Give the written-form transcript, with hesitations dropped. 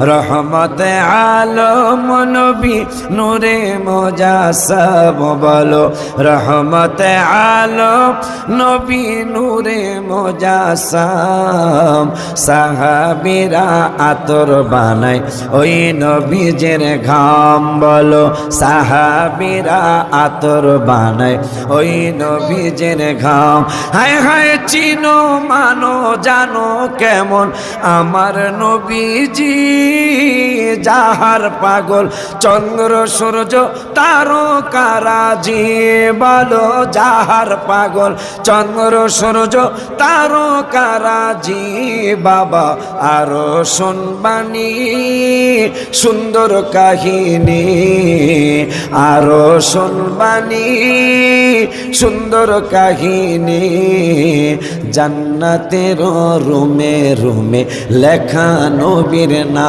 রহমতে আলম নবী নূরে মুজাসসাম বলো রহমতে আলম নবী নূরে মুজাসসাম সাহাবীরা আতর বানায় ওই নবীজের ঘাম বলো সাহাবীরা আতর বানায় ওই নবীজের ঘাম হায় হায় চিনো মানো জানো কেমন আমার নবীজি যাহার পাগল চন্দ্র সূর্য তারকারাজি বলো যাহার পাগল চন্দ্র সূর্য তারকারাজি বাবা আরো শুনবানি সুন্দর কাহিনী আরো শুনবানি সুন্দর কাহিনী জান্নাতের রুমে রুমে লেখা নবীর নাম